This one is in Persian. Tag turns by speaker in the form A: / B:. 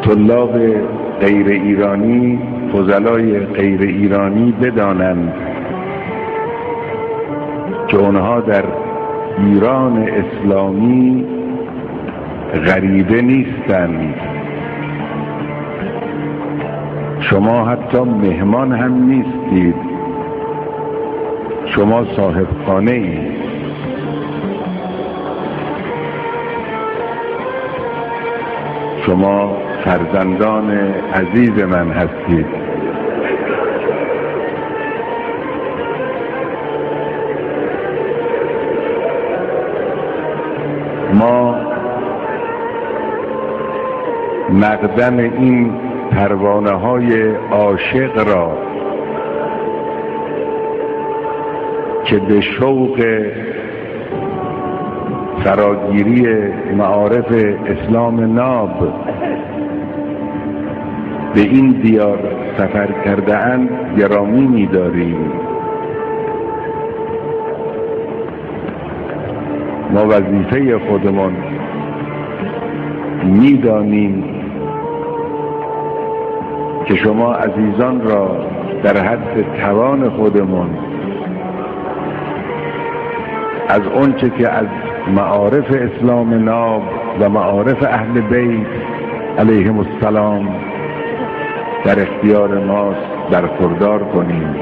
A: طلاب غیر ایرانی، فضلای غیر ایرانی بدانند که اونها در ایران اسلامی غریبه نیستند. شما حتی مهمان هم نیستید، شما صاحب خانه اید. شما فرزندان عزیز من هستید. ما مقدم این پروانه های عاشق را که به شوق فراگیری معارف اسلام ناب به این دیار سفر کرده اند گرامی می‌داریم. ما وظیفه خودمان می‌دانیم که شما عزیزان را در حد توان خودمان از آنچه که از معارف اسلام ناب و معارف اهل بیت علیهم السلام در اختیار ماست برخوردار کنیم.